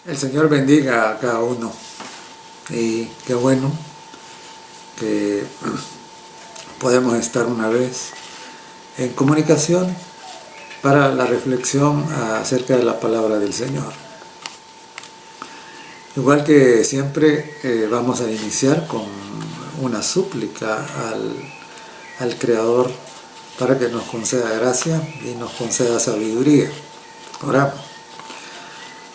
El Señor bendiga a cada uno y qué bueno que podemos estar una vez en comunicación para la reflexión acerca de la palabra del Señor. Igual que siempre vamos a iniciar con una súplica al Creador para que nos conceda gracia y nos conceda sabiduría. Oramos.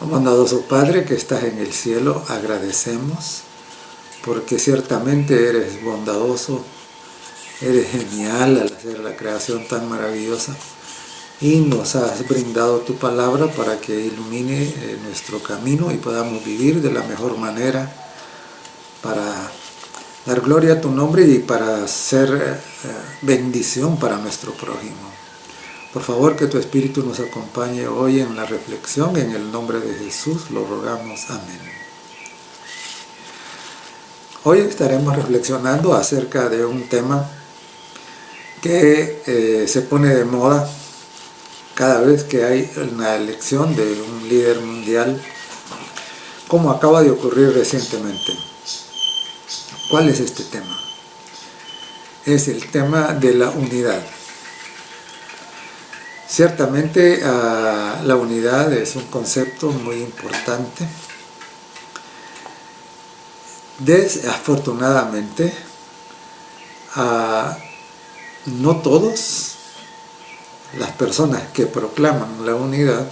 Oh bondadoso Padre que estás en el cielo, agradecemos porque ciertamente eres bondadoso, eres genial al hacer la creación tan maravillosa y nos has brindado tu palabra para que ilumine nuestro camino y podamos vivir de la mejor manera para dar gloria a tu nombre y para ser bendición para nuestro prójimo. Por favor, que tu Espíritu nos acompañe hoy en la reflexión. En el nombre de Jesús lo rogamos. Amén. Hoy estaremos reflexionando acerca de un tema que se pone de moda cada vez que hay una elección de un líder mundial, como acaba de ocurrir recientemente. ¿Cuál es este tema? Es el tema de la unidad. Ciertamente la unidad es un concepto muy importante. Desafortunadamente, no todos las personas que proclaman la unidad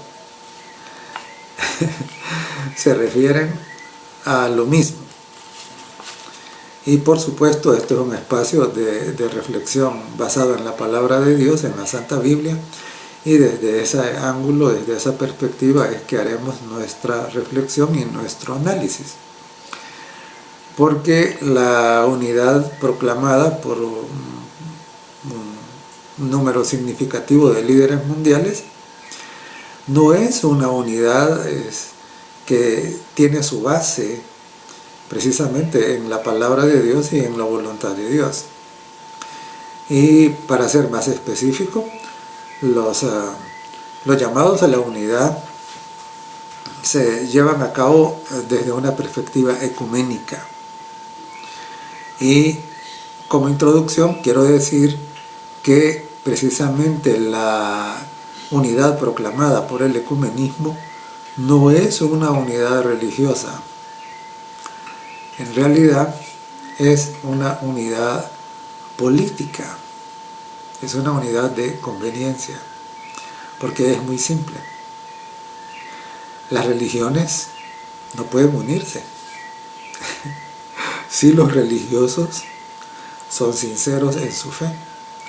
se refieren a lo mismo. Y por supuesto, esto es un espacio de reflexión basado en la palabra de Dios, en la Santa Biblia, y desde ese ángulo, desde esa perspectiva es que haremos nuestra reflexión y nuestro análisis. Porque la unidad proclamada por un número significativo de líderes mundiales no es una unidad que tiene su base precisamente en la palabra de Dios y en la voluntad de Dios. Y para ser más específico, los llamados a la unidad se llevan a cabo desde una perspectiva ecuménica. Y como introducción quiero decir que precisamente la unidad proclamada por el ecumenismo no es una unidad religiosa. En realidad es una unidad política. Es una unidad de conveniencia, porque es muy simple. Las religiones no pueden unirse. Si los religiosos son sinceros en su fe,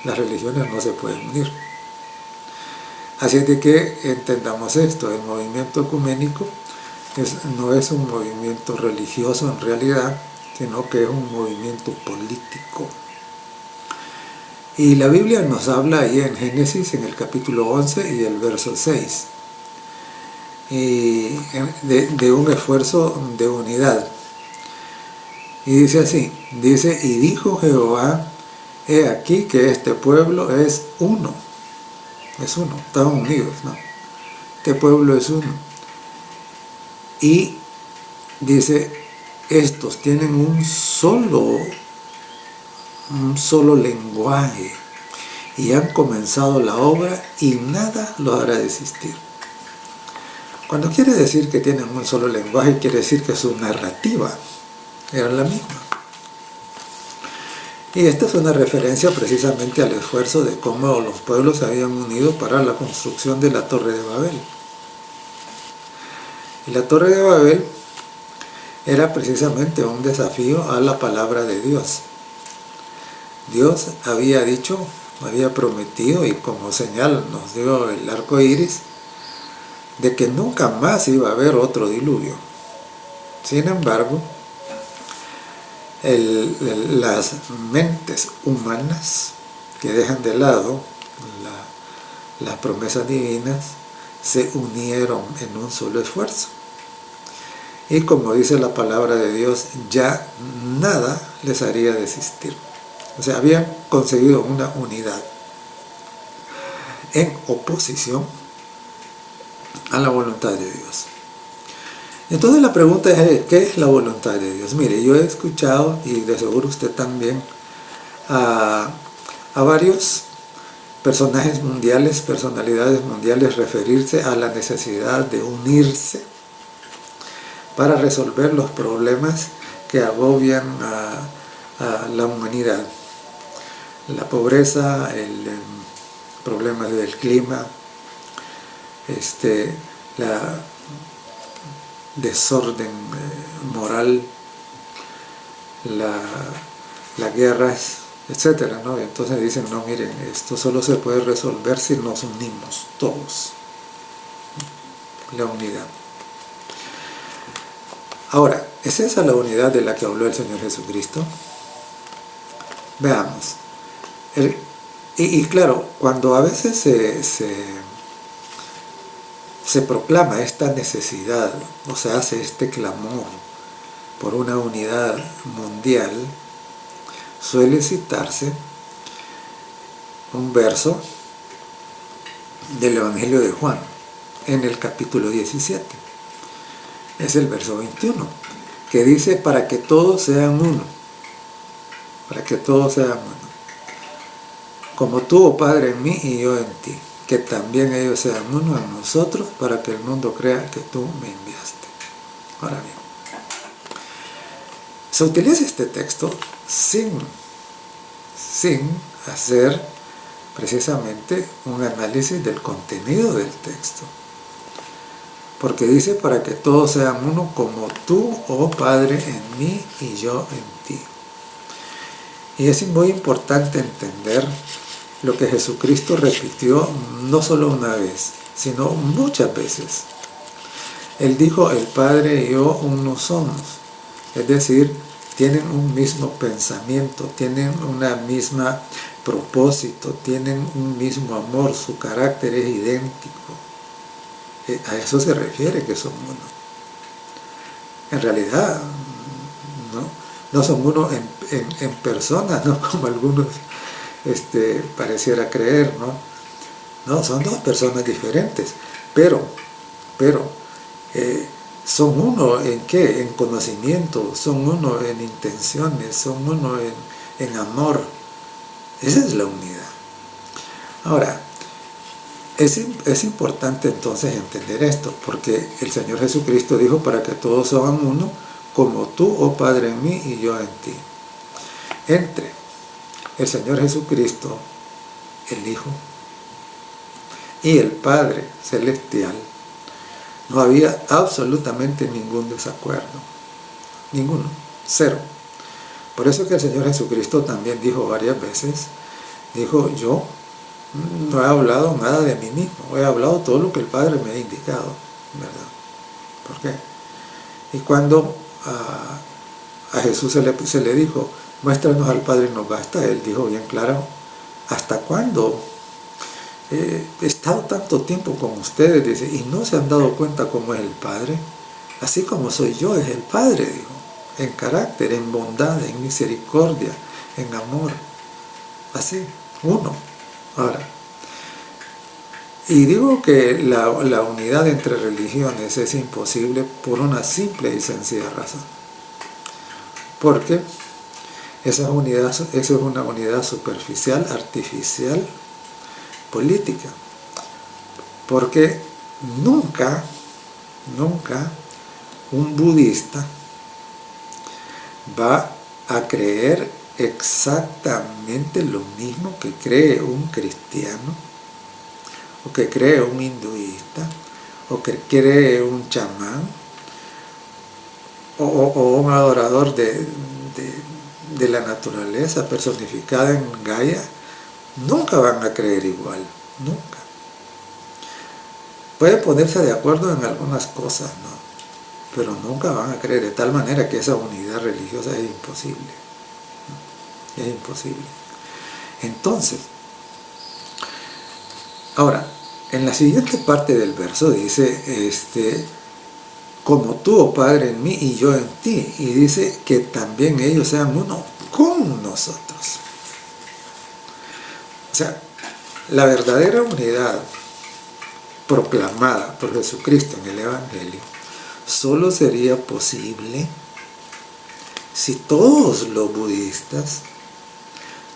las religiones no se pueden unir. Así es de que entendamos esto, el movimiento ecuménico no es un movimiento religioso en realidad, sino que es un movimiento político. Y la Biblia nos habla ahí en Génesis, en el capítulo 11 y el verso 6, de un esfuerzo de unidad. Y dice así, y dijo Jehová, he aquí que este pueblo es uno, están unidos, ¿no? Este pueblo es uno. Y dice, estos tienen un solo lenguaje y han comenzado la obra y nada los hará desistir. Cuando quiere decir que tienen un solo lenguaje, quiere decir que su narrativa era la misma. Y esta es una referencia precisamente al esfuerzo de cómo los pueblos se habían unido para la construcción de la Torre de Babel. Y la Torre de Babel era precisamente un desafío a la palabra de Dios. Dios había dicho, había prometido y como señal nos dio el arco iris de que nunca más iba a haber otro diluvio. Sin embargo, las mentes humanas que dejan de lado las promesas divinas se unieron en un solo esfuerzo. Y como dice la palabra de Dios, ya nada les haría desistir. O sea, habían conseguido una unidad en oposición a la voluntad de Dios. Entonces la pregunta es, ¿qué es la voluntad de Dios? Mire, yo he escuchado, y de seguro usted también, a varios personajes mundiales, personalidades mundiales, referirse a la necesidad de unirse para resolver los problemas que agobian a la humanidad. La pobreza, el problema del clima, la desorden moral, las guerras, etcétera, ¿no? Entonces dicen, no, miren, esto solo se puede resolver si nos unimos todos. La unidad. Ahora, ¿es esa la unidad de la que habló el Señor Jesucristo? Veamos. Y claro, cuando a veces se proclama esta necesidad, o se hace este clamor por una unidad mundial, suele citarse un verso del Evangelio de Juan, en el capítulo 17. Es el verso 21, que dice, para que todos sean uno. Para que todos sean uno. Como tú, oh Padre, en mí y yo en ti. Que también ellos sean uno en nosotros, para que el mundo crea que tú me enviaste. Ahora bien, se utiliza este texto sin hacer precisamente un análisis del contenido del texto. Porque dice, para que todos sean uno como tú, oh Padre, en mí y yo en ti. Y es muy importante entender lo que Jesucristo repitió no solo una vez, sino muchas veces. Él dijo, el Padre y yo uno somos. Es decir, tienen un mismo pensamiento, tienen una misma propósito, tienen un mismo amor, su carácter es idéntico. A eso se refiere que son uno. En realidad, no son uno en persona, ¿no? Como algunos pareciera creer, ¿no? No, son dos personas diferentes, pero son uno en qué, en conocimiento, son uno en intenciones, son uno en amor. Esa es la unidad. Ahora, es importante entonces entender esto, porque el Señor Jesucristo dijo, para que todos sean uno, como tú, oh Padre, en mí y yo en ti. Entre el Señor Jesucristo, el Hijo, y el Padre Celestial, no había absolutamente ningún desacuerdo. Ninguno. Cero. Por eso que el Señor Jesucristo también dijo varias veces, dijo, yo no he hablado nada de mí mismo, he hablado todo lo que el Padre me ha indicado, ¿verdad? ¿Por qué? Y cuando a Jesús se le dijo, muéstranos al Padre y nos basta, él dijo bien claro, ¿hasta cuándo? He estado tanto tiempo con ustedes, dice, y no se han dado cuenta cómo es el Padre. Así como soy yo, es el Padre, dijo, en carácter, en bondad, en misericordia, en amor. Así, uno. Ahora, y digo que la unidad entre religiones es imposible por una simple y sencilla razón. Porque esa es una unidad superficial, artificial, política. Porque nunca un budista va a creer exactamente lo mismo que cree un cristiano, o que cree un hinduista, o que cree un chamán, o un adorador de la naturaleza personificada en Gaia. Nunca van a creer igual, nunca. Pueden ponerse de acuerdo en algunas cosas, ¿no? Pero nunca van a creer, de tal manera que esa unidad religiosa es imposible. ¿No? Es imposible. Entonces, ahora, en la siguiente parte del verso dice, como tú, oh Padre, en mí y yo en ti. Y dice que también ellos sean uno con nosotros. O sea, la verdadera unidad proclamada por Jesucristo en el Evangelio solo sería posible si todos los budistas,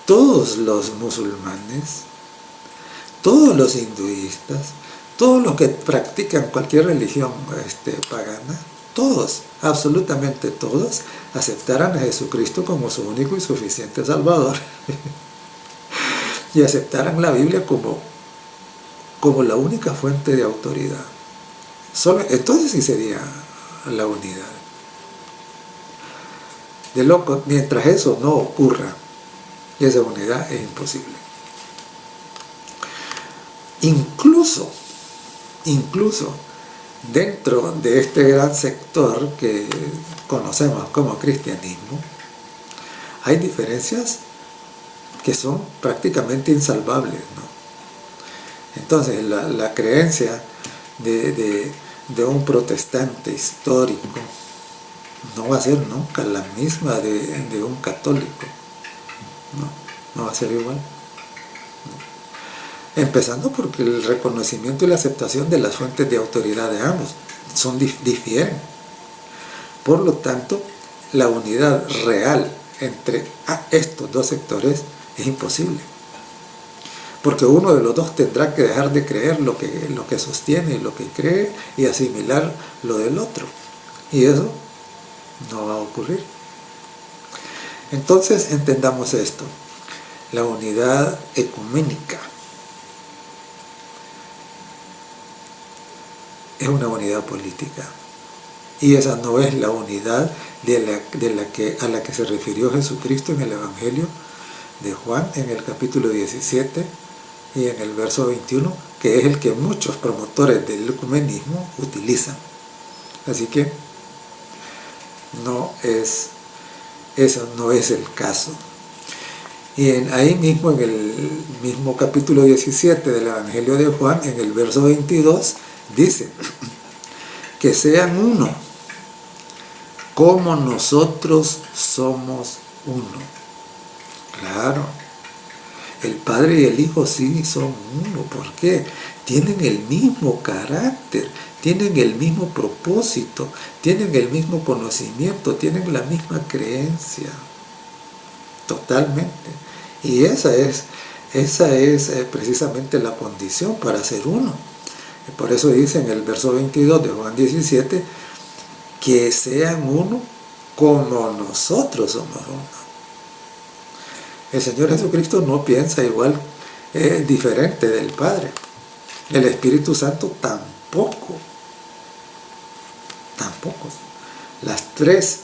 todos los musulmanes, todos los hinduistas, todos los que practican cualquier religión pagana, todos, absolutamente todos, aceptaran a Jesucristo como su único y suficiente Salvador y aceptaran la Biblia como la única fuente de autoridad. Entonces sí sería la unidad. De loco, mientras eso no ocurra, esa unidad es imposible. Incluso dentro de este gran sector que conocemos como cristianismo, hay diferencias que son prácticamente insalvables, ¿no? Entonces la creencia de un protestante histórico no va a ser nunca la misma de un católico, no va a ser igual. Empezando porque el reconocimiento y la aceptación de las fuentes de autoridad de ambos difieren. Por lo tanto, la unidad real entre estos dos sectores es imposible. Porque uno de los dos tendrá que dejar de creer lo que sostiene y lo que cree y asimilar lo del otro. Y eso no va a ocurrir. Entonces entendamos esto. La unidad ecuménica es una unidad política. Y esa no es la unidad a la que se refirió Jesucristo en el Evangelio de Juan, en el capítulo 17 y en el verso 21, que es el que muchos promotores del ecumenismo utilizan. Así que eso no es el caso. Y ahí mismo, en el mismo capítulo 17 del Evangelio de Juan, en el verso 22, dice que sean uno, como nosotros somos uno. Claro, el Padre y el Hijo sí son uno. ¿Por qué? Tienen el mismo carácter, tienen el mismo propósito, tienen el mismo conocimiento, tienen la misma creencia. Totalmente. Y esa es precisamente la condición para ser uno. Por eso dice en el verso 22 de Juan 17, que sean uno como nosotros somos uno. El Señor Jesucristo no piensa igual, diferente del Padre. El Espíritu Santo tampoco. Las tres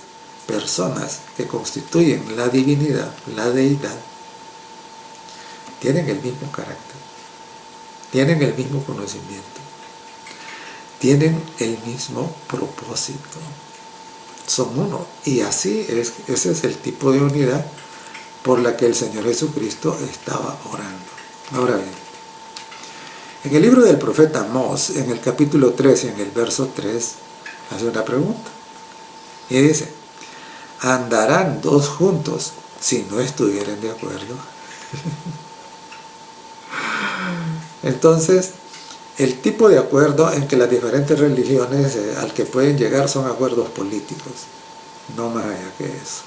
personas que constituyen la divinidad, la deidad, tienen el mismo carácter, tienen el mismo conocimiento, tienen el mismo propósito, son uno. Y ese es el tipo de unidad por la que el Señor Jesucristo estaba orando. Ahora bien, en el libro del profeta Amós, en el capítulo 3 y en el verso 3, hace una pregunta y dice: ¿andarán dos juntos si no estuvieran de acuerdo? Entonces, el tipo de acuerdo en que las diferentes religiones al que pueden llegar son acuerdos políticos, no más allá que eso.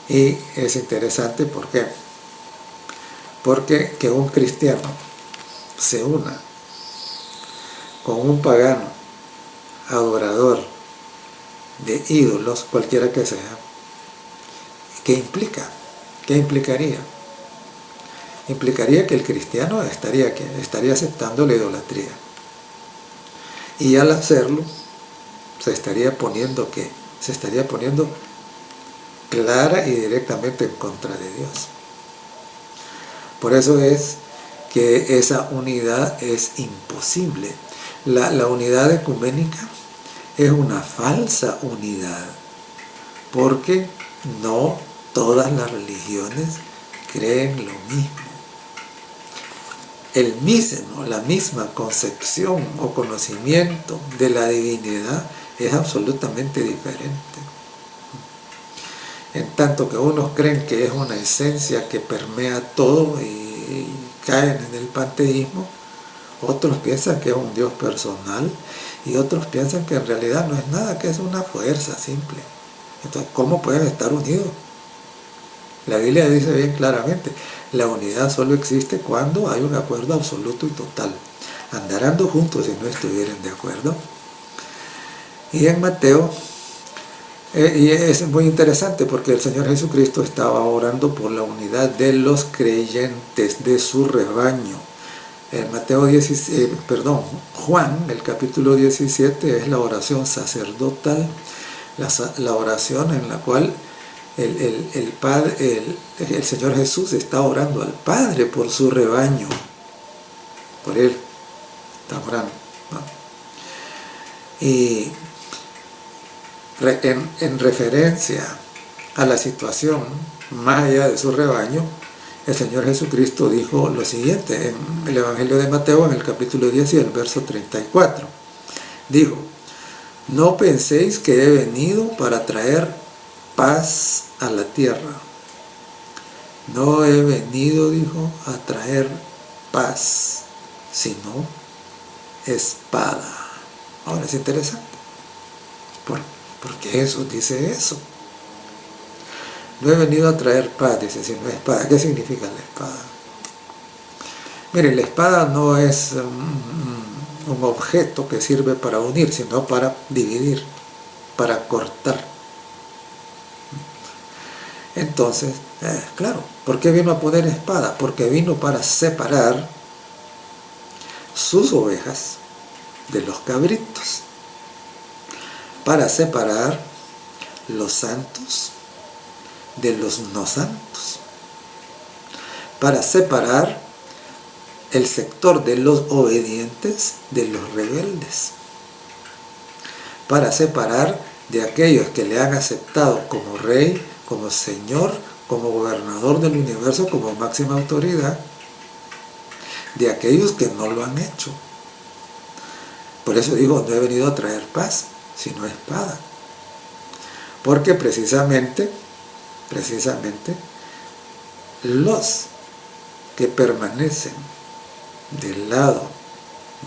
Y es interesante, ¿por qué? Porque que un cristiano se una con un pagano adorador de ídolos, cualquiera que sea, ¿qué implica? ¿Qué implicaría? Implicaría que el cristiano estaría aceptando la idolatría. Y al hacerlo, se estaría poniendo clara y directamente en contra de Dios. Por eso es que esa unidad es imposible. La unidad ecuménica es una falsa unidad, porque no todas las religiones creen lo mismo. La misma concepción o conocimiento de la divinidad es absolutamente diferente. En tanto que unos creen que es una esencia que permea todo y caen en el panteísmo, Otros piensan que es un Dios personal y otros piensan que en realidad no es nada, que es una fuerza simple. Entonces, ¿cómo pueden estar unidos? La Biblia dice bien claramente, la unidad solo existe cuando hay un acuerdo absoluto y total. Andarán juntos si no estuvieran de acuerdo. Y en Mateo, y es muy interesante porque el Señor Jesucristo estaba orando por la unidad de los creyentes, de su rebaño. En Juan, el capítulo 17, es la oración sacerdotal, la oración en la cual el Señor Jesús está orando al Padre por su rebaño, por Él está orando, ¿no? Y en referencia a la situación más allá de su rebaño, el Señor Jesucristo dijo lo siguiente en el Evangelio de Mateo, en el capítulo 10 y el verso 34. Dijo, no penséis que he venido para traer paz a la tierra. No he venido, dijo, a traer paz, sino espada. Ahora es interesante. ¿Por qué Jesús dice eso? No he venido a traer paz, dice, sino espada. ¿Qué significa la espada? Miren, la espada no es un objeto que sirve para unir, sino para dividir, para cortar. Entonces, claro, ¿por qué vino a poner espada? Porque vino para separar sus ovejas de los cabritos, para separar los santos de los no santos, para separar el sector de los obedientes de los rebeldes, para separar de aquellos que le han aceptado como rey, como señor, como gobernador del universo, como máxima autoridad, de aquellos que no lo han hecho. Por eso digo, no he venido a traer paz, sino espada. Porque precisamente los que permanecen del lado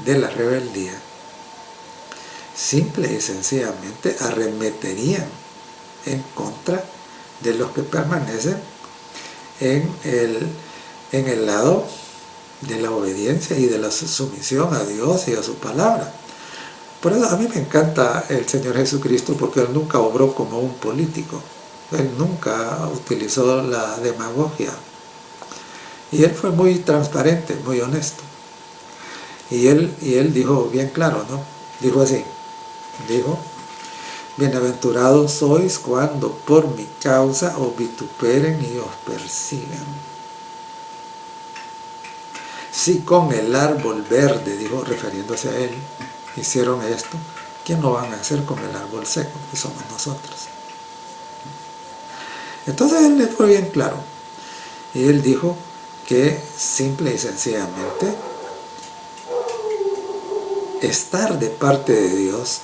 de la rebeldía simple y sencillamente arremeterían en contra de los que permanecen en el lado de la obediencia y de la sumisión a Dios y a su palabra. Por eso a mí me encanta el Señor Jesucristo, porque Él nunca obró como un político. Él nunca utilizó la demagogia. Y Él fue muy transparente, muy honesto. Y él dijo bien claro, ¿no? Dijo así, bienaventurados sois cuando por mi causa os vituperen y os persigan. Si con el árbol verde, dijo refiriéndose a Él, hicieron esto, ¿qué no van a hacer con el árbol seco, que somos nosotros? Entonces Él le fue bien claro. Y Él dijo que simple y sencillamente estar de parte de Dios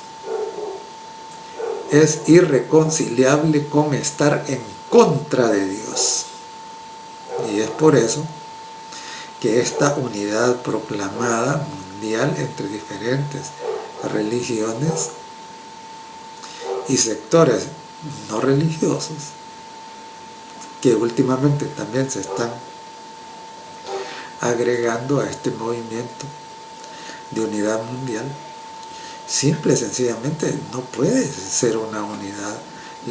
es irreconciliable con estar en contra de Dios. Y es por eso que esta unidad proclamada mundial entre diferentes religiones y sectores no religiosos, que últimamente también se están agregando a este movimiento de unidad mundial, simple y sencillamente no puede ser una unidad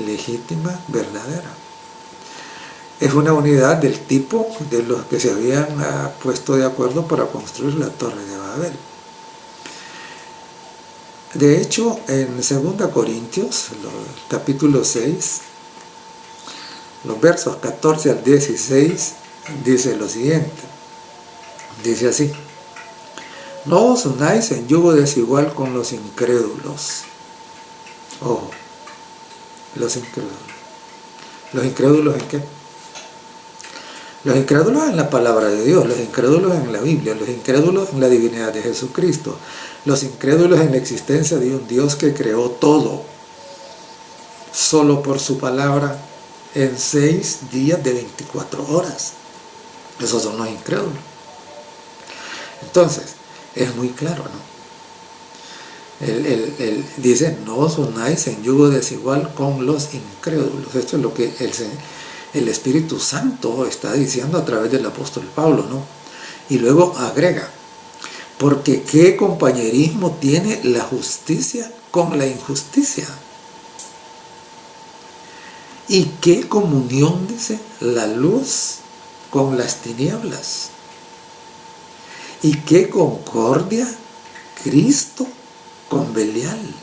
legítima, verdadera. Es una unidad del tipo de los que se habían puesto de acuerdo para construir la Torre de Babel. De hecho, en 2 Corintios, capítulo 6, los versos 14 al 16, dice lo siguiente. Dice así: no os unáis en yugo desigual con los incrédulos. Ojo, los incrédulos. ¿Los incrédulos en qué? Los incrédulos en la palabra de Dios, los incrédulos en la Biblia, los incrédulos en la divinidad de Jesucristo, los incrédulos en la existencia de un Dios que creó todo, solo por su palabra, en 6 días de 24 horas. Esos son los incrédulos. Entonces, es muy claro, ¿no? Él dice, no os unáis en yugo desigual con los incrédulos. Esto es lo que el Espíritu Santo está diciendo a través del apóstol Pablo, ¿no? Y luego agrega, porque ¿qué compañerismo tiene la justicia con la injusticia? ¿Y qué comunión, dice, la luz con las tinieblas? ¿Y qué concordia Cristo con Belial?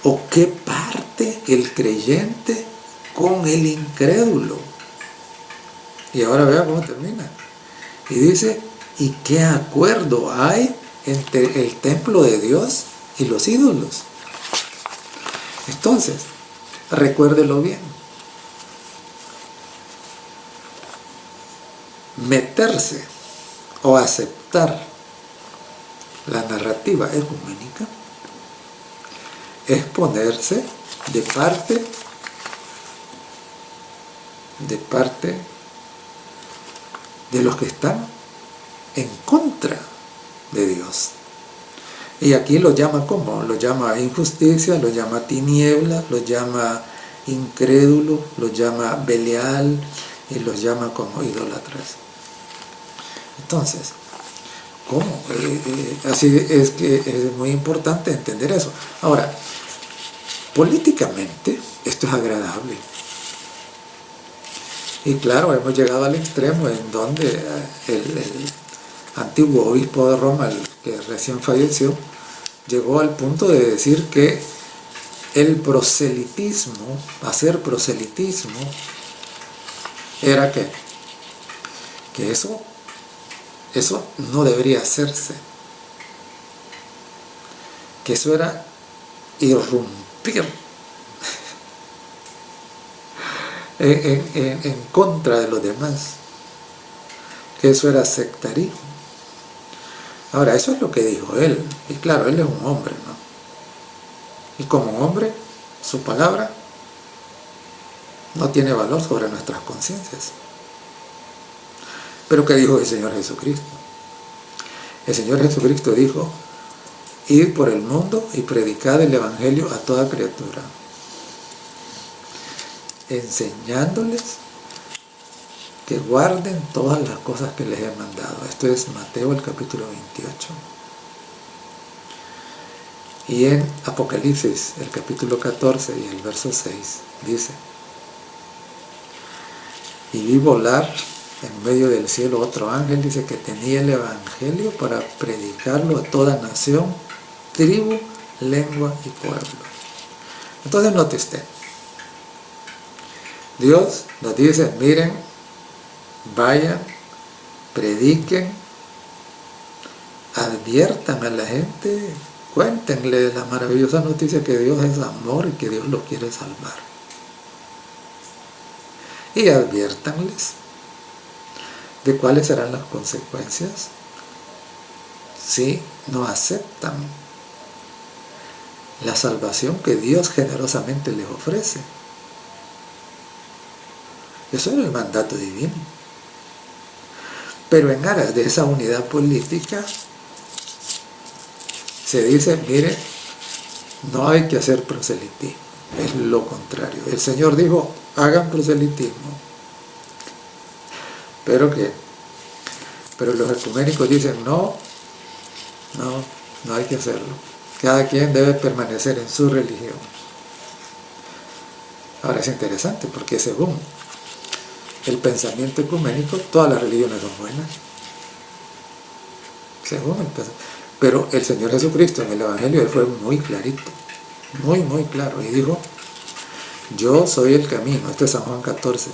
¿O qué parte el creyente con el incrédulo? Y ahora vea cómo termina. Y dice, ¿y qué acuerdo hay entre el templo de Dios y los ídolos? Entonces, recuérdelo bien. Meterse o aceptar la narrativa ecuménica es ponerse de parte de los que están en contra de Dios. Y aquí lo llama ¿cómo? Lo llama injusticia, lo llama tiniebla, lo llama incrédulo, lo llama Belial y los llama como idólatras. Entonces, ¿cómo? Así es que es muy importante entender eso. Ahora, políticamente esto es agradable. Y claro, hemos llegado al extremo en donde el antiguo obispo de Roma, el que recién falleció, llegó al punto de decir que el proselitismo, hacer proselitismo, era que eso no debería hacerse, que eso era irrumpir en contra de los demás, que eso era sectarismo. Ahora, eso es lo que dijo él, y claro, él es un hombre, ¿no? Y como hombre, su palabra no tiene valor sobre nuestras conciencias. Pero ¿qué dijo el Señor Jesucristo? El Señor Jesucristo dijo, id por el mundo y predicad el Evangelio a toda criatura, enseñándoles que guarden todas las cosas que les he mandado. Esto es Mateo el capítulo 28. Y en Apocalipsis el capítulo 14 y el verso 6 dice, y vi volar en medio del cielo otro ángel, dice, que tenía el Evangelio para predicarlo a toda nación, tribu, lengua y pueblo. Entonces note usted, Dios nos dice, miren, vayan, prediquen, adviertan a la gente, cuéntenle la maravillosa noticia que Dios es amor y que Dios los quiere salvar. Y adviértanles de cuáles serán las consecuencias si no aceptan la salvación que Dios generosamente les ofrece. Eso es el mandato divino. Pero en aras de esa unidad política se dice, mire, no hay que hacer proselitismo, es lo contrario. El Señor dijo, hagan proselitismo. Pero los ecuménicos dicen, no hay que hacerlo. Cada quien debe permanecer en su religión. Ahora es interesante porque según el pensamiento ecuménico, todas las religiones son buenas. Según el pensamiento. Pero el Señor Jesucristo en el Evangelio, él fue muy clarito, muy claro, y dijo, yo soy el camino. Este es San Juan 14.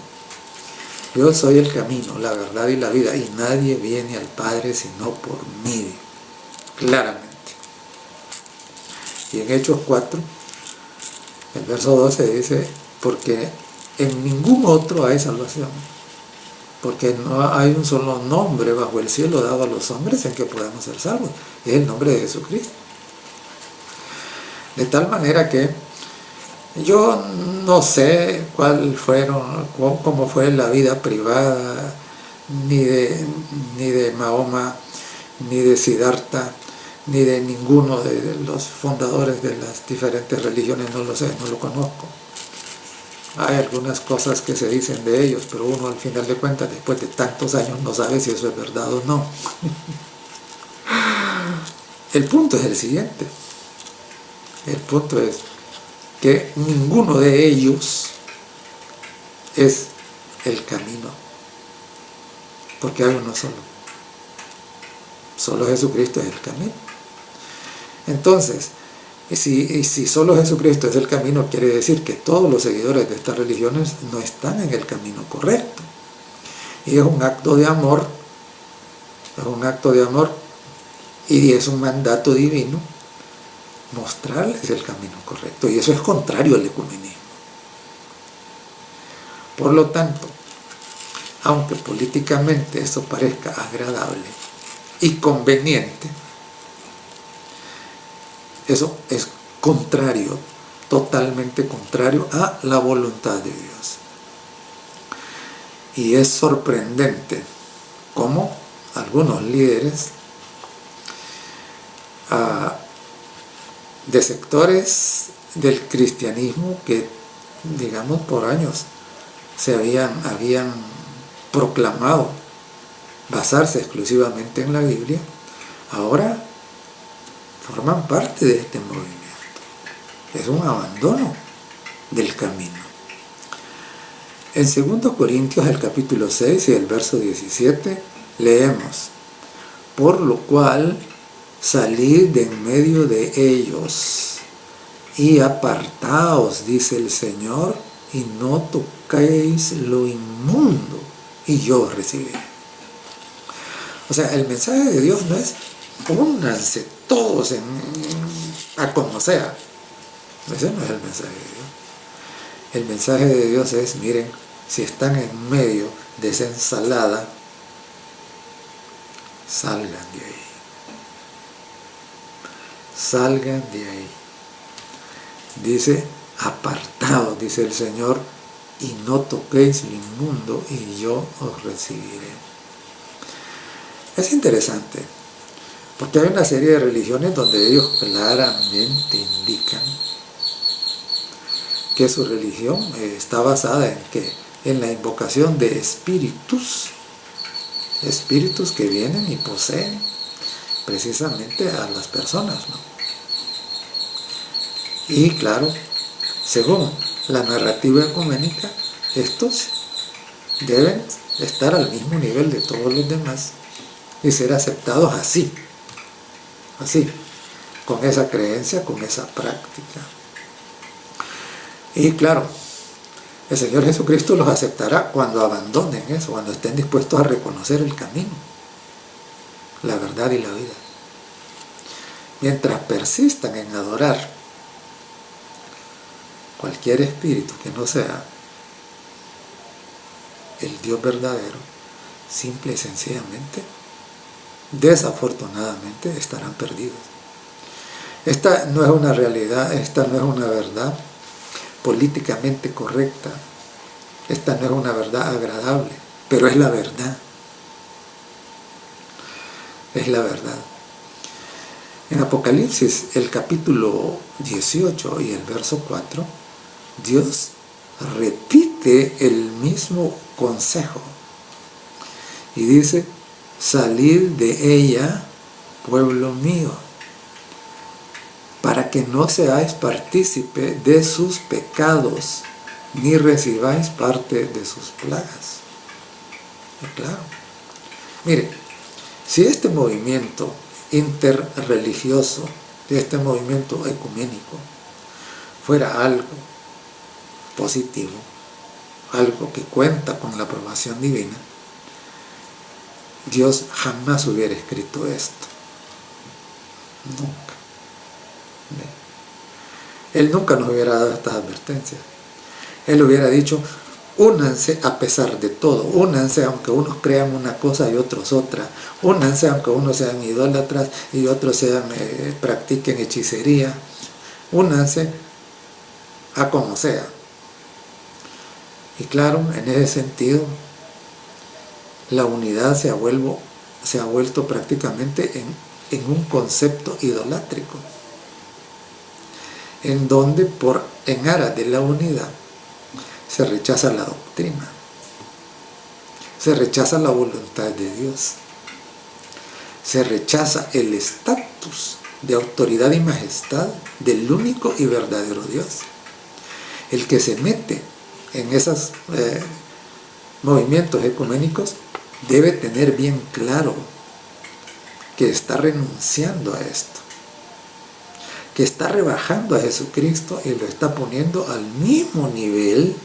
Yo soy el camino, la verdad y la vida, y nadie viene al Padre sino por mí. Claramente. Y en Hechos 4, el verso 12 dice, porque en ningún otro hay salvación, porque no hay un solo nombre bajo el cielo dado a los hombres en que podamos ser salvos, es el nombre de Jesucristo. De tal manera que yo no sé cómo fue la vida privada ni de Mahoma, ni de Siddhartha, ni de ninguno de los fundadores de las diferentes religiones, no lo sé, no lo conozco. Hay algunas cosas que se dicen de ellos, pero uno al final de cuentas, después de tantos años, no sabe si eso es verdad o no. El punto es el siguiente. El punto es que ninguno de ellos es el camino, porque hay uno solo. Solo Jesucristo es el camino. Entonces, si solo Jesucristo es el camino, quiere decir que todos los seguidores de estas religiones no están en el camino correcto. Y es un acto de amor, y es un mandato divino mostrarles el camino correcto. Y eso es contrario al ecumenismo. Por lo tanto, aunque políticamente eso parezca agradable y conveniente, eso es contrario, totalmente contrario a la voluntad de Dios. Y es sorprendente cómo algunos líderes de sectores del cristianismo que, digamos, por años se habían proclamado basarse exclusivamente en la Biblia, ahora forman parte de este movimiento. Es un abandono del camino. En 2 Corintios, el capítulo 6 y el verso 17, leemos: por lo cual salid de en medio de ellos y apartaos, dice el Señor, y no toquéis lo inmundo, y yo os recibiré. O sea, el mensaje de Dios no es únanse todos a como sea. Ese no es el mensaje de Dios. El mensaje de Dios es, miren, si están en medio de esa ensalada, salgan de ahí. Salgan de ahí. Dice, apartaos, dice el Señor, y no toquéis lo inmundo, y yo os recibiré. Es interesante, porque hay una serie de religiones donde ellos claramente indican que su religión está basada en que en la invocación de espíritus que vienen y poseen precisamente a las personas, ¿no? Y claro, según la narrativa ecuménica, estos deben estar al mismo nivel de todos los demás y ser aceptados así, con esa creencia, con esa práctica. Y claro, el Señor Jesucristo los aceptará cuando abandonen eso, cuando estén dispuestos a reconocer el camino, la verdad y la vida. Mientras persistan en adorar cualquier espíritu que no sea el Dios verdadero, simple y sencillamente, desafortunadamente, estarán perdidos. Esta no es una realidad, esta no es una verdad políticamente correcta, esta no es una verdad agradable, pero es la verdad. Es la verdad. En Apocalipsis, el capítulo 18 y el verso 4, Dios repite el mismo consejo y dice: salid de ella, pueblo mío, para que no seáis partícipe de sus pecados, ni recibáis parte de sus plagas. Claro. Mire, si este movimiento interreligioso, este movimiento ecuménico, fuera algo positivo, algo que cuenta con la aprobación divina, Dios jamás hubiera escrito esto. Nunca. Él nunca nos hubiera dado estas advertencias. Él hubiera dicho: únanse a pesar de todo, únanse aunque unos crean una cosa y otros otra, únanse aunque unos sean idólatras y otros practiquen hechicería, únanse a como sea. Y claro, en ese sentido, la unidad se ha se ha vuelto prácticamente en un concepto idolátrico, en donde en aras de la unidad se rechaza la doctrina, se rechaza la voluntad de Dios, se rechaza el estatus de autoridad y majestad del único y verdadero Dios. El que se mete en esos movimientos ecuménicos debe tener bien claro que está renunciando a esto, que está rebajando a Jesucristo y lo está poniendo al mismo nivel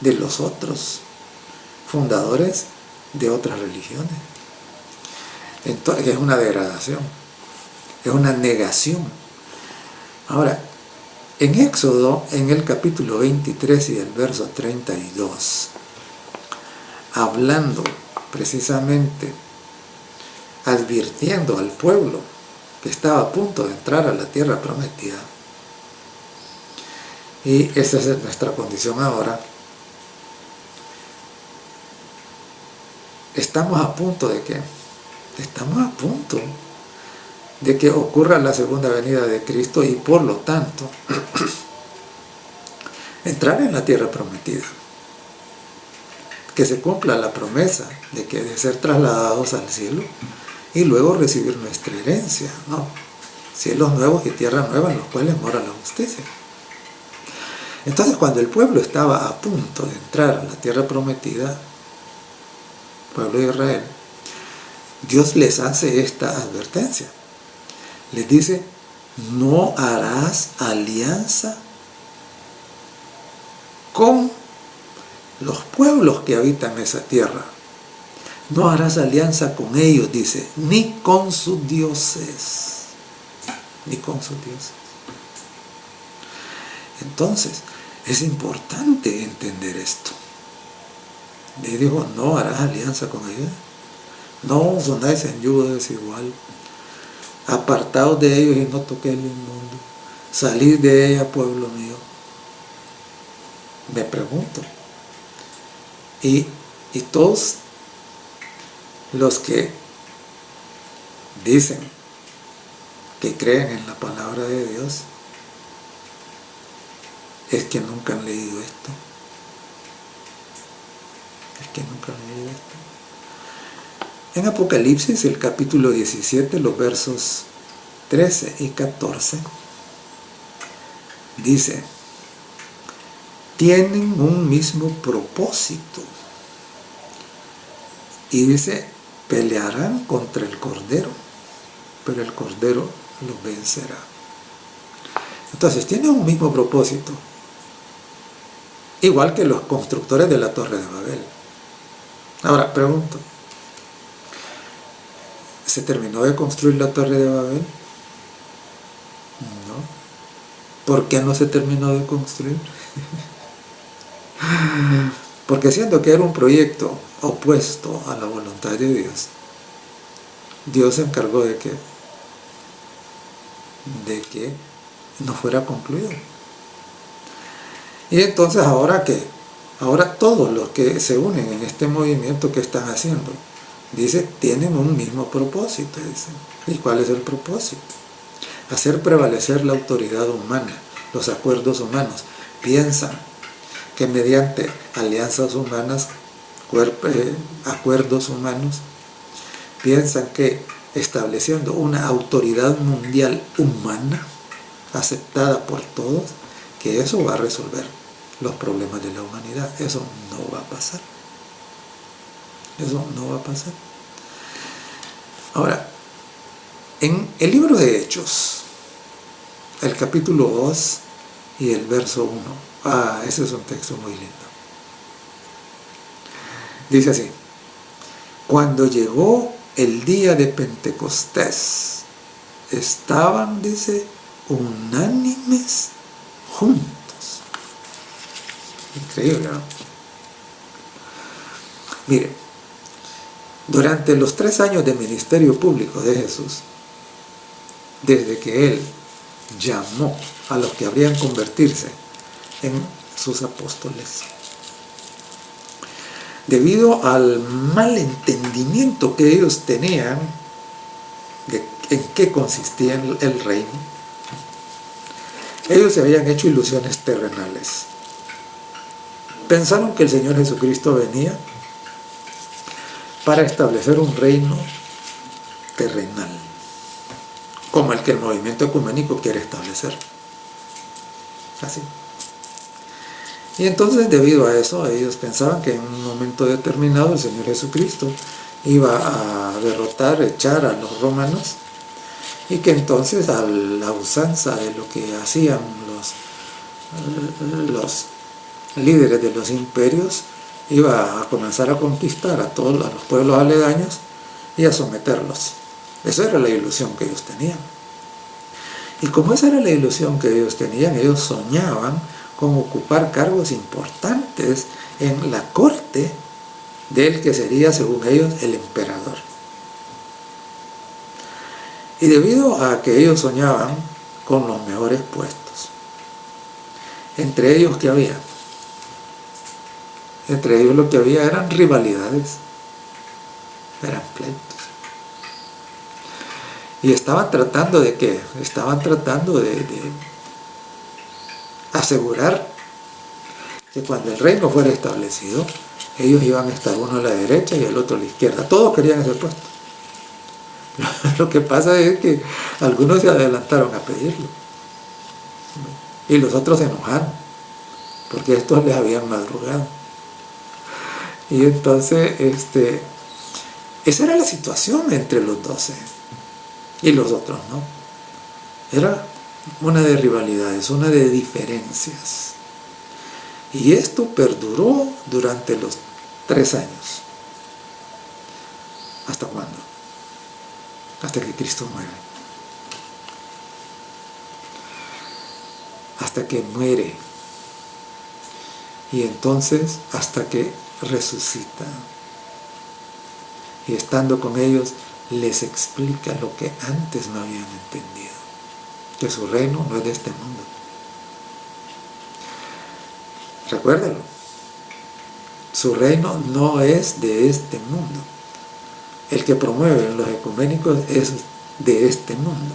de los otros fundadores de otras religiones. Entonces es una degradación, es una negación. Ahora, en Éxodo, en el capítulo 23 y el verso 32, hablando precisamente, advirtiendo al pueblo que estaba a punto de entrar a la tierra prometida, y esa es nuestra condición ahora, estamos a punto de que ocurra la segunda venida de Cristo y por lo tanto entrar en la tierra prometida, que se cumpla la promesa de ser trasladados al cielo y luego recibir nuestra herencia, ¿no? Cielos nuevos y tierra nueva en los cuales mora la justicia. Entonces, cuando el pueblo estaba a punto de entrar a la tierra prometida, pueblo de Israel, Dios les hace esta advertencia. Les dice: no harás alianza con los pueblos que habitan esa tierra. No harás alianza con ellos, dice, ni con sus dioses. Ni con sus dioses. Entonces, es importante entender esto. Le dijo: no harás alianza con ellos. No os unáis en yugo desigual. Apartaos de ellos y no toquéis lo inmundo. Salid de ella, pueblo mío. Me pregunto. Y todos los que dicen que creen en la palabra de Dios es que nunca han leído esto. Es que nunca han leído esto. En Apocalipsis, el capítulo 17, los versos 13 y 14, dice: tienen un mismo propósito. Y dice: pelearán contra el Cordero, pero el Cordero los vencerá. Entonces, tienen un mismo propósito, igual que los constructores de la Torre de Babel. Ahora, pregunto, ¿se terminó de construir la Torre de Babel? No. ¿Por qué no se terminó de construir? Porque siendo que era un proyecto opuesto a la voluntad de Dios, Dios se encargó de que no fuera concluido. Y entonces ahora todos los que se unen en este movimiento que están haciendo, dice, tienen un mismo propósito, dice. ¿Y cuál es el propósito? Hacer prevalecer la autoridad humana, los acuerdos humanos. Piensan que mediante alianzas humanas, acuerdos humanos, piensan que estableciendo una autoridad mundial humana, aceptada por todos, que eso va a resolver los problemas de la humanidad. Eso no va a pasar. Eso no va a pasar. Ahora, en el libro de Hechos, el capítulo 2 y el verso 1, ese es un texto muy lindo. Dice así: cuando llegó el día de Pentecostés, estaban, dice, unánimes juntos. Increíble, ¿no? Mire, durante los 3 años de ministerio público de Jesús, desde que Él llamó a los que habrían convertirse en sus apóstoles, debido al mal entendimiento que ellos tenían de en qué consistía el reino, ellos se habían hecho ilusiones terrenales. Pensaron que el Señor Jesucristo venía para establecer un reino terrenal, como el que el movimiento ecuménico quiere establecer. Así. Y entonces, debido a eso, ellos pensaban que en un momento determinado el Señor Jesucristo iba a derrotar, echar a los romanos, y que entonces, a la usanza de lo que hacían los líderes de los imperios, iba a comenzar a conquistar a todos los pueblos aledaños y a someterlos. Esa era la ilusión que ellos tenían. Y como esa era la ilusión que ellos tenían, ellos soñaban con ocupar cargos importantes en la corte del que sería, según ellos, el emperador. Y debido a que ellos soñaban con los mejores puestos, entre ellos, ¿qué había? Entre ellos lo que había eran rivalidades, eran pleitos. Y estaban tratando de ¿qué? Estaban tratando de asegurar que cuando el reino fuera establecido, ellos iban a estar uno a la derecha y el otro a la izquierda. Todos querían ese puesto. Lo que pasa es que algunos se adelantaron a pedirlo. Y los otros se enojaron, porque estos les habían madrugado. Y entonces, esa era la situación entre los 12 y los otros, ¿no? Era una de rivalidades, una de diferencias. Y esto perduró durante los 3 años. ¿Hasta cuándo? Hasta que Cristo muere. Hasta que muere. Y entonces hasta que resucita. Y estando con ellos les explica lo que antes no habían entendido, que su reino no es de este mundo. Recuérdenlo, su reino no es de este mundo. El que promueve los ecuménicos es de este mundo.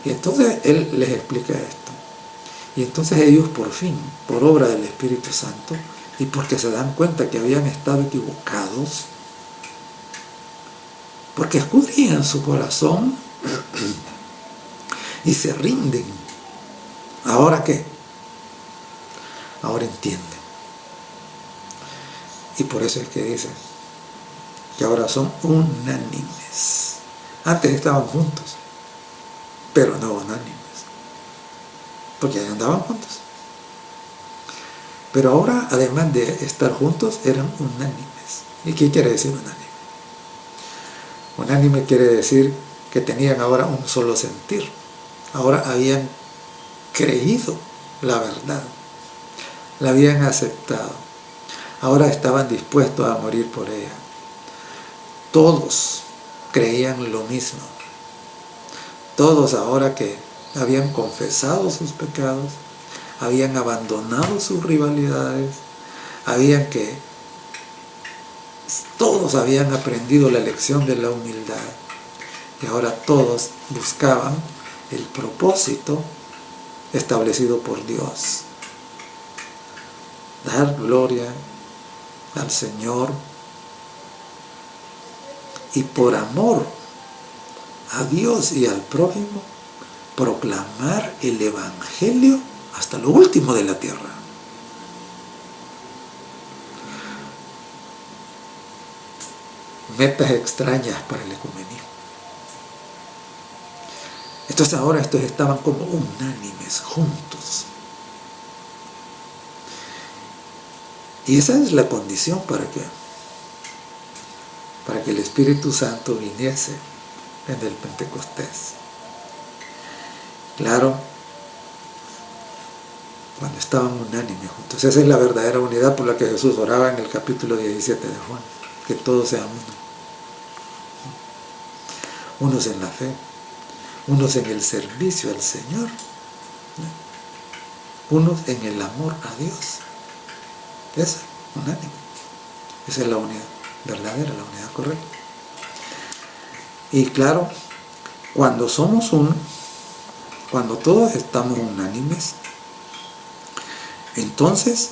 Y entonces él les explica esto. Y entonces ellos por fin, por obra del Espíritu Santo, y porque se dan cuenta que habían estado equivocados, porque escudriñan su corazón y se rinden. ¿Ahora qué? Ahora entienden. Y por eso es que dicen que ahora son unánimes. Antes estaban juntos, pero no unánimes, porque ya andaban juntos. Pero ahora, además de estar juntos, eran unánimes. ¿Y qué quiere decir unánime? Unánime quiere decir que tenían ahora un solo sentir. Ahora habían creído la verdad, la habían aceptado. Ahora estaban dispuestos a morir por ella. Todos creían lo mismo. Todos, ahora que habían confesado sus pecados, habían abandonado sus rivalidades, todos habían aprendido la lección de la humildad, y ahora todos buscaban el propósito establecido por Dios: dar gloria al Señor, y por amor a Dios y al prójimo proclamar el Evangelio hasta lo último de la tierra. Metas extrañas para el ecumenismo. Entonces ahora estos estaban como unánimes, juntos. Y esa es la condición para que el Espíritu Santo viniese en el Pentecostés. Claro, cuando estaban unánimes juntos. Esa es la verdadera unidad por la que Jesús oraba en el capítulo 17 de Juan, que todos sean uno. Unos en la fe, unos en el servicio al Señor, unos en el amor a Dios Esa, unánime. Esa es la unidad verdadera, la unidad correcta. Y claro, cuando somos uno, cuando todos estamos unánimes, entonces,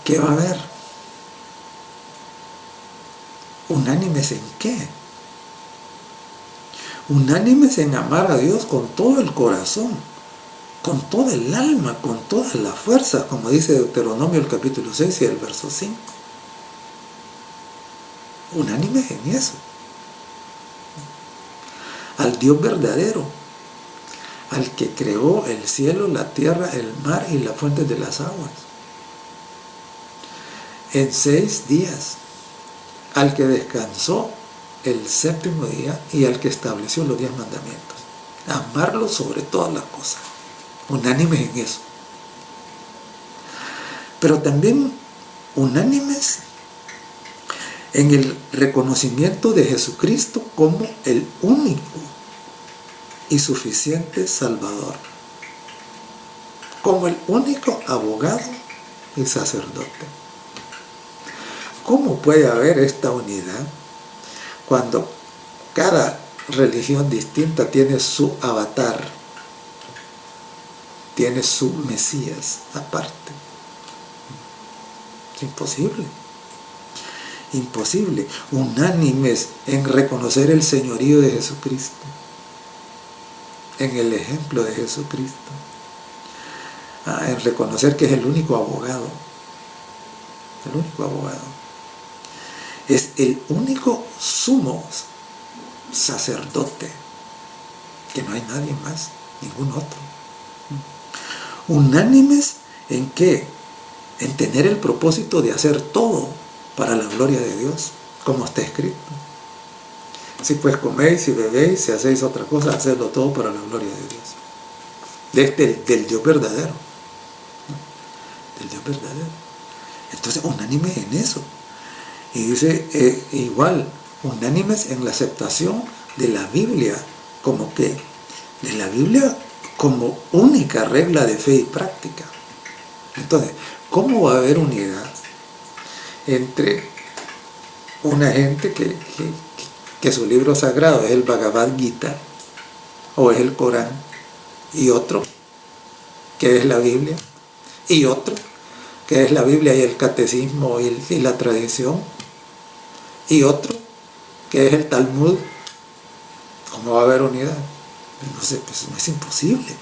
¿qué va a haber? ¿Unánimes en qué? Unánimes en amar a Dios con todo el corazón, con toda el alma, con todas las fuerzas, como dice Deuteronomio el capítulo 6 y el verso 5. Unánimes en eso. Al Dios verdadero, al que creó el cielo, la tierra, el mar y las fuentes de las aguas. En 6 días, al que descansó el séptimo día y al que estableció los 10 mandamientos. Amarlo sobre todas las cosas. Unánimes en eso. Pero también unánimes en el reconocimiento de Jesucristo como el único y suficiente Salvador, como el único abogado y sacerdote. ¿Cómo puede haber esta unidad cuando cada religión distinta tiene su avatar, tiene su Mesías aparte? Es imposible. Imposible. Unánimes en reconocer el señorío de Jesucristo, en el ejemplo de Jesucristo, en reconocer que es el único abogado, es el único sumo sacerdote, que no hay nadie más, ningún otro. Unánimes en qué, en tener el propósito de hacer todo para la gloria de Dios, como está escrito. Si pues coméis, si bebéis, si hacéis otra cosa, hacedlo todo para la gloria de Dios. Del Dios verdadero. Del Dios verdadero. Entonces, unánimes en eso. Y dice, igual, unánimes en la aceptación de la Biblia, como que, de la Biblia como única regla de fe y práctica. Entonces, ¿cómo va a haber unidad entre una gente que su libro sagrado es el Bhagavad Gita o es el Corán, y otro que es la Biblia, y otro que es la Biblia y el catecismo y la tradición, y otro que es el Talmud? ¿Cómo va a haber unidad? No sé, pues no, es imposible.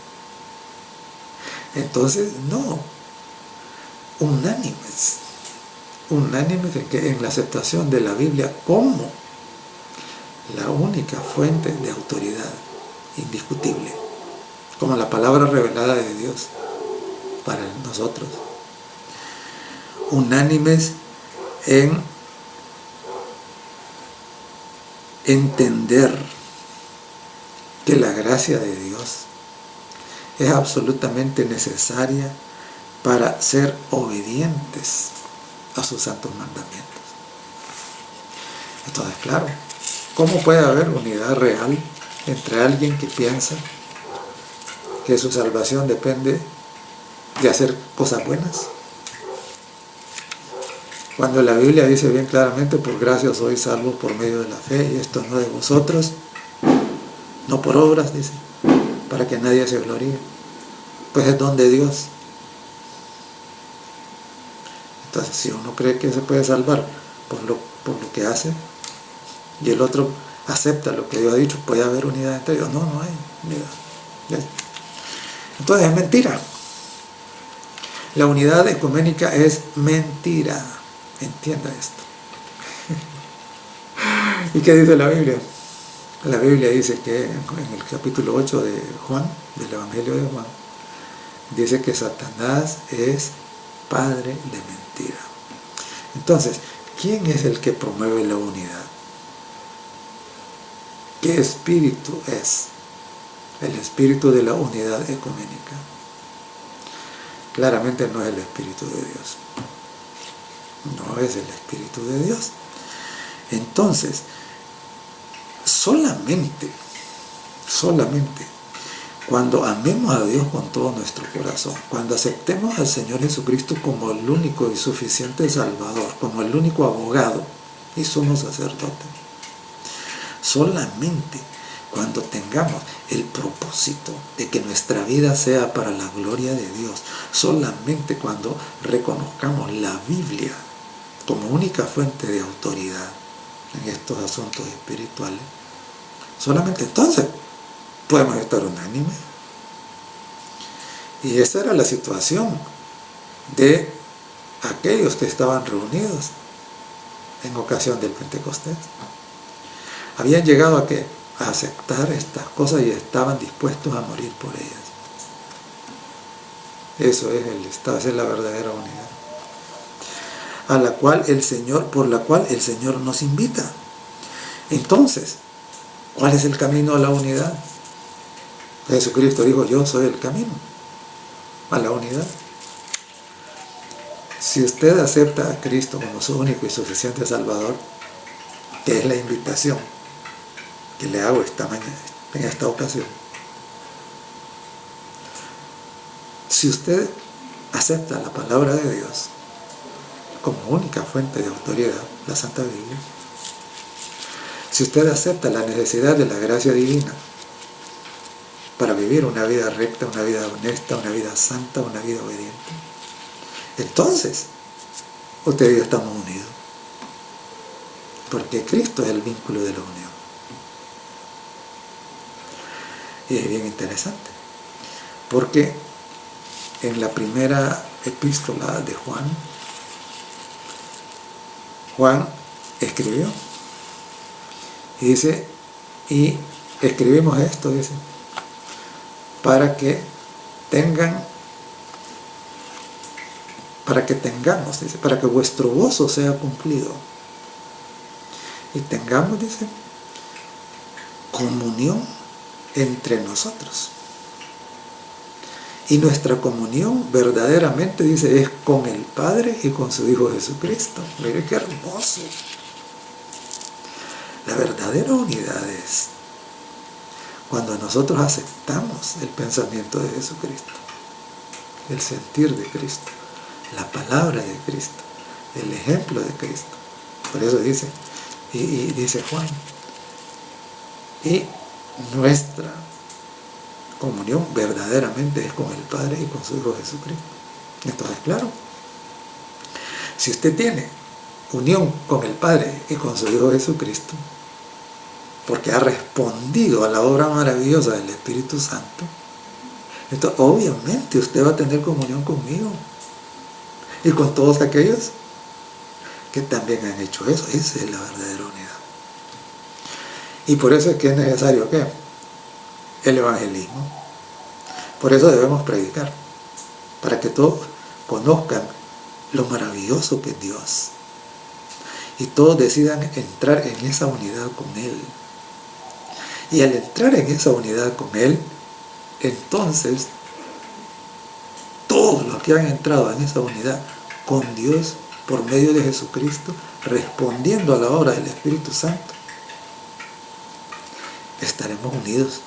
Entonces, no, unánimes en la aceptación de la Biblia como la única fuente de autoridad indiscutible, como la palabra revelada de Dios para nosotros. Unánimes en entender que la gracia de Dios es absolutamente necesaria para ser obedientes a sus santos mandamientos. Entonces, claro, ¿cómo puede haber unidad real entre alguien que piensa que su salvación depende de hacer cosas buenas, cuando la Biblia dice bien claramente: por gracia sois salvos por medio de la fe, y esto no de vosotros, no por obras, dice, para que nadie se gloríe? Pues es don de Dios. Entonces, si uno cree que se puede salvar por lo que hace, y el otro acepta lo que Dios ha dicho, ¿puede haber unidad entre ellos? No, no hay unidad. Entonces es mentira. La unidad ecuménica es mentira. Entienda esto. ¿Y qué dice la Biblia? La Biblia dice que en el capítulo 8 de Juan, del Evangelio de Juan, dice que Satanás es padre de mentira. Entonces, ¿quién es el que promueve la unidad? ¿Qué espíritu es? El espíritu de la unidad ecuménica. Claramente no es el Espíritu de Dios. No es el Espíritu de Dios. Entonces, solamente cuando amemos a Dios con todo nuestro corazón, cuando aceptemos al Señor Jesucristo como el único y suficiente Salvador, como el único abogado y sumo sacerdote, solamente cuando tengamos el propósito de que nuestra vida sea para la gloria de Dios, solamente cuando reconozcamos la Biblia como única fuente de autoridad en estos asuntos espirituales, solamente entonces podemos estar unánimes. Y esa era la situación de aquellos que estaban reunidos en ocasión del Pentecostés. Habían llegado a aceptar estas cosas y estaban dispuestos a morir por ellas. Esa es la verdadera unidad, por la cual el Señor nos invita. Entonces, ¿cuál es el camino a la unidad? Jesucristo dijo: yo soy el camino a la unidad. Si usted acepta a Cristo como su único y suficiente Salvador, que es la invitación que le hago esta mañana, en esta ocasión, si usted acepta la palabra de Dios como única fuente de autoridad, la Santa Biblia, si usted acepta la necesidad de la gracia divina para vivir una vida recta, una vida honesta, una vida santa, una vida obediente, entonces usted y yo estamos unidos, porque Cristo es el vínculo de la unión. Y es bien interesante, porque en la primera epístola de Juan escribió y dice: y escribimos esto, dice, para que tengamos, dice, para que vuestro gozo sea cumplido y tengamos, dice, comunión entre nosotros. Y nuestra comunión verdaderamente, dice, es con el Padre y con su Hijo Jesucristo. Mire qué hermoso. La verdadera unidad es cuando nosotros aceptamos el pensamiento de Jesucristo, el sentir de Cristo, la palabra de Cristo, el ejemplo de Cristo. Por eso dice, y dice Juan, y nuestra comunión verdaderamente es con el Padre y con su Hijo Jesucristo. Entonces, claro, si usted tiene unión con el Padre y con su Hijo Jesucristo, porque ha respondido a la obra maravillosa del Espíritu Santo, entonces obviamente usted va a tener comunión conmigo y con todos aquellos que también han hecho eso. Esa es la verdadera unidad. Y por eso es que es necesario que el evangelismo, por eso debemos predicar, para que todos conozcan lo maravilloso que es Dios y todos decidan entrar en esa unidad con Él. Y al entrar en esa unidad con Él, entonces todos los que han entrado en esa unidad con Dios por medio de Jesucristo, respondiendo a la obra del Espíritu Santo, estaremos unidos.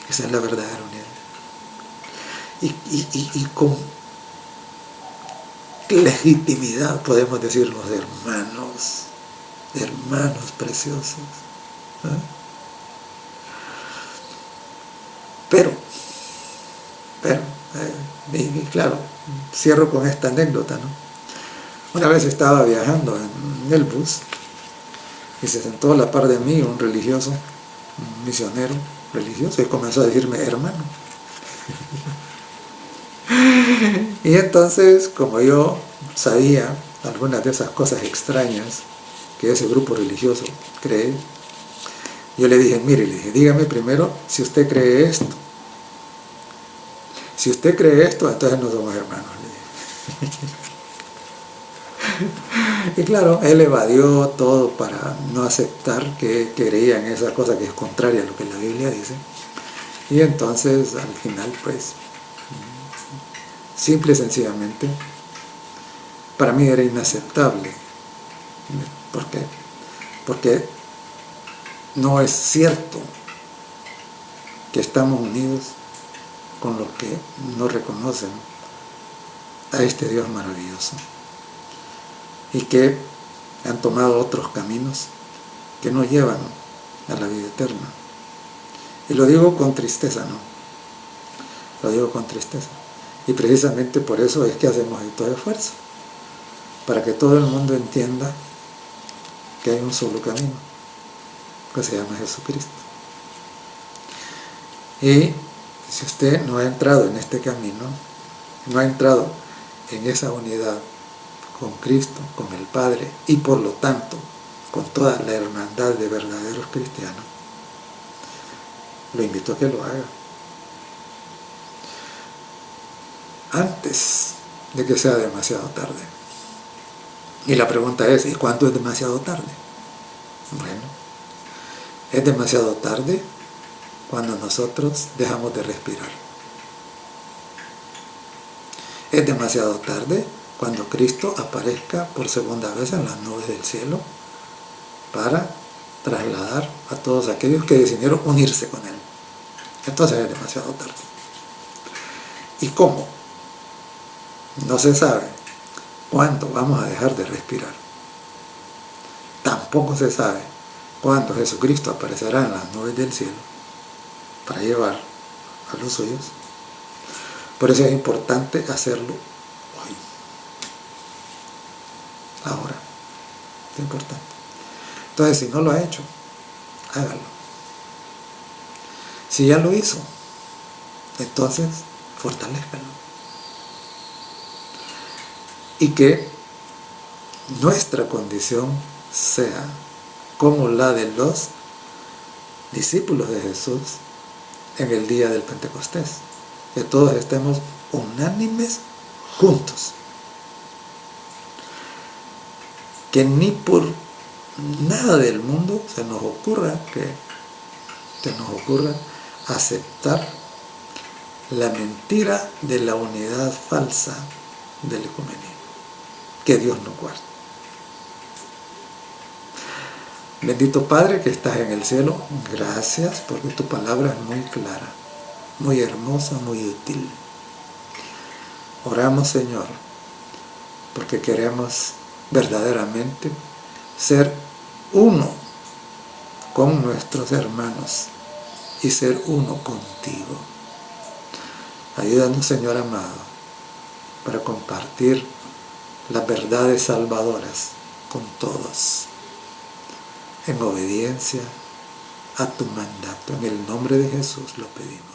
Esa es la verdadera unidad. Y con legitimidad podemos decirnos hermanos preciosos. Pero, claro, cierro con esta anécdota, ¿no? Una vez estaba viajando en el bus y se sentó a la par de mí un religioso, un misionero religioso, y comenzó a decirme hermano. Y entonces, como yo sabía algunas de esas cosas extrañas que ese grupo religioso cree, yo le dije: mire, le dije, dígame primero si usted cree esto. Si usted cree esto, entonces no somos hermanos, le dije. Y claro, él evadió todo para no aceptar que creía en esa cosa que es contraria a lo que la Biblia dice. Y entonces, al final, pues, simple y sencillamente, para mí era inaceptable. ¿Por qué? Porque no es cierto que estamos unidos con los que no reconocen a este Dios maravilloso y que han tomado otros caminos que no llevan a la vida eterna. Y lo digo con tristeza, ¿no? Lo digo con tristeza. Y precisamente por eso es que hacemos esto de esfuerzo, para que todo el mundo entienda que hay un solo camino, que se llama Jesucristo. Y si usted no ha entrado en este camino, no ha entrado en esa unidad con Cristo, con el Padre, y por lo tanto con toda la hermandad de verdaderos cristianos, lo invito a que lo haga antes de que sea demasiado tarde. Y la pregunta es, ¿y cuándo es demasiado tarde? Bueno, es demasiado tarde cuando nosotros dejamos de respirar. Es demasiado tarde cuando Cristo aparezca por segunda vez en las nubes del cielo para trasladar a todos aquellos que decidieron unirse con Él. Entonces es demasiado tarde. ¿Y cómo? No se sabe cuándo vamos a dejar de respirar. Tampoco se sabe cuándo Jesucristo aparecerá en las nubes del cielo para llevar a los suyos. Por eso es importante hacerlo hoy. Ahora. Es importante. Entonces, si no lo ha hecho, hágalo. Si ya lo hizo, entonces fortalézcalo. Y que nuestra condición sea como la de los discípulos de Jesús en el día del Pentecostés. Que todos estemos unánimes juntos. Que ni por nada del mundo se nos ocurra aceptar la mentira de la unidad falsa del ecumenismo. Que Dios nos guarde. Bendito Padre que estás en el cielo, gracias porque tu palabra es muy clara, muy hermosa, muy útil. Oramos, Señor, porque queremos verdaderamente ser uno con nuestros hermanos y ser uno contigo. Ayúdanos, Señor amado, para compartir las verdades salvadoras con todos, en obediencia a tu mandato. En el nombre de Jesús lo pedimos.